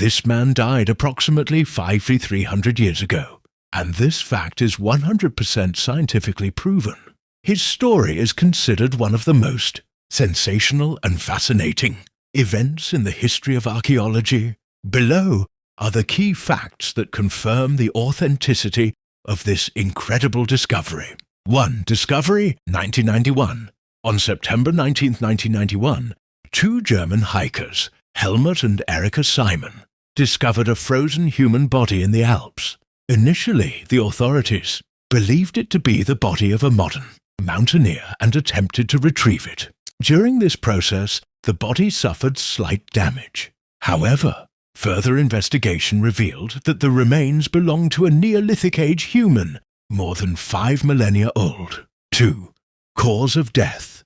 This man died approximately 5,300 years ago, and this fact is 100% scientifically proven. His story is considered one of the most sensational and fascinating events in the history of archaeology. Below are the key facts that confirm the authenticity of this incredible discovery. 1. Discovery, 1991. On September 19, 1991, two German hikers, Helmut and Erika Simon, discovered a frozen human body in the Alps. Initially, the authorities believed it to be the body of a modern mountaineer and attempted to retrieve it. During this process, the body suffered slight damage. However, further investigation revealed that the remains belonged to a Neolithic Age human, more than 5 millennia old. 2. Cause of death,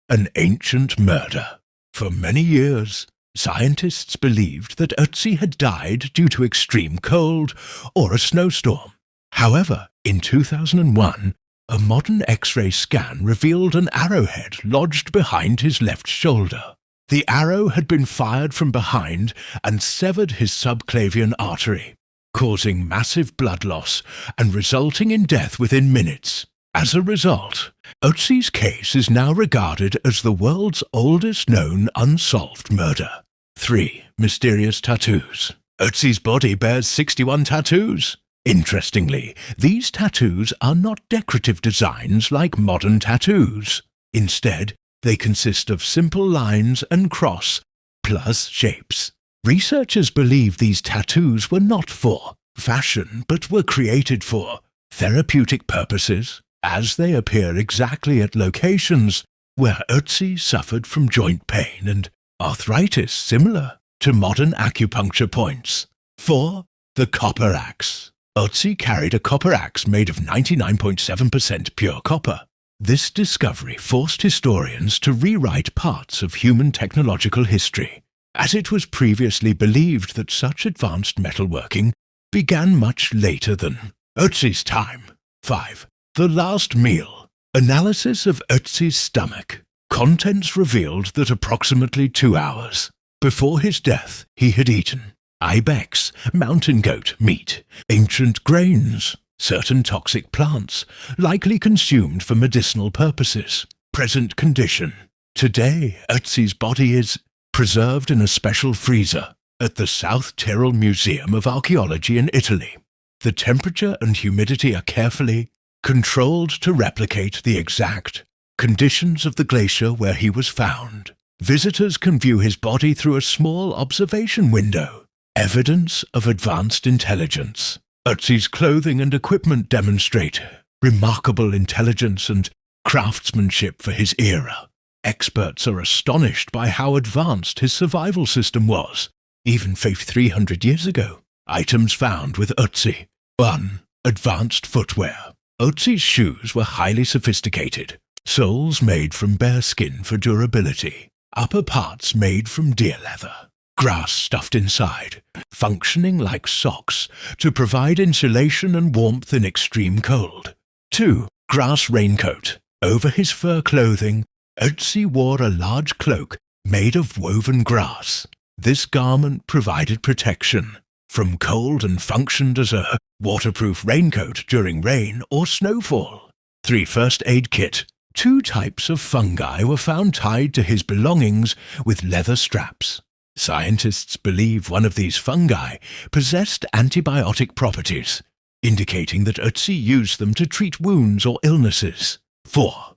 an ancient murder. For many years, scientists believed that Ötzi had died due to extreme cold or a snowstorm. However, in 2001, a modern X-ray scan revealed an arrowhead lodged behind his left shoulder. The arrow had been fired from behind and severed his subclavian artery, causing massive blood loss and resulting in death within minutes. As a result, Ötzi's case is now regarded as the world's oldest known unsolved murder. 3. Mysterious tattoos. Ötzi's body bears 61 tattoos. Interestingly, these tattoos are not decorative designs like modern tattoos. Instead, they consist of simple lines and cross plus shapes. Researchers believe these tattoos were not for fashion but were created for therapeutic purposes, as they appear exactly at locations where Ötzi suffered from joint pain and arthritis similar to modern acupuncture points. 4. The copper axe. Ötzi carried a copper axe made of 99.7% pure copper. This discovery forced historians to rewrite parts of human technological history, as it was previously believed that such advanced metalworking began much later than Ötzi's time. 5. The last meal. Analysis of Ötzi's stomach. Contents revealed that approximately 2 hours before his death he had eaten ibex, mountain goat meat, ancient grains, certain toxic plants, likely consumed for medicinal purposes. Present condition. Today, Ötzi's body is preserved in a special freezer at the South Tyrol Museum of Archaeology in Italy. The temperature and humidity are carefully controlled to replicate the exact conditions of the glacier where he was found. Visitors can view his body through a small observation window. Evidence of advanced intelligence. Ötzi's clothing and equipment demonstrate remarkable intelligence and craftsmanship for his era. Experts are astonished by how advanced his survival system was, even 5,300 years ago. Items found with Ötzi. 1. Advanced footwear. Ötzi's shoes were highly sophisticated. Soles made from bear skin for durability. Upper parts made from deer leather. Grass stuffed inside, functioning like socks to provide insulation and warmth in extreme cold. 2. Grass raincoat. Over his fur clothing, Ötzi wore a large cloak made of woven grass. This garment provided protection from cold and functioned as a waterproof raincoat during rain or snowfall. 3. First aid kit. 2 types of fungi were found tied to his belongings with leather straps. Scientists believe one of these fungi possessed antibiotic properties, indicating that Ötzi used them to treat wounds or illnesses. 4.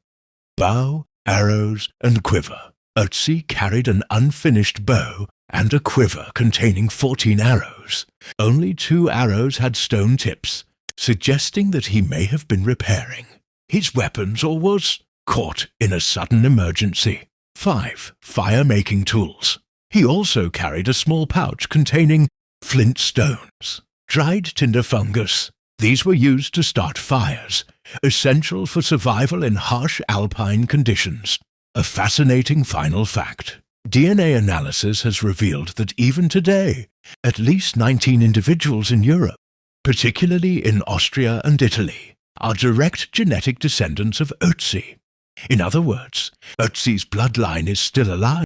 Bow, arrows, and quiver. Ötzi carried an unfinished bow and a quiver containing 14 arrows. Only 2 arrows had stone tips, suggesting that he may have been repairing his weapons or was caught in a sudden emergency. 5. Fire-making tools. He also carried a small pouch containing flint stones, dried tinder fungus. These were used to start fires, essential for survival in harsh alpine conditions. A fascinating final fact. DNA analysis has revealed that even today, at least 19 individuals in Europe, particularly in Austria and Italy, are direct genetic descendants of Ötzi. In other words, Ötzi's bloodline is still alive.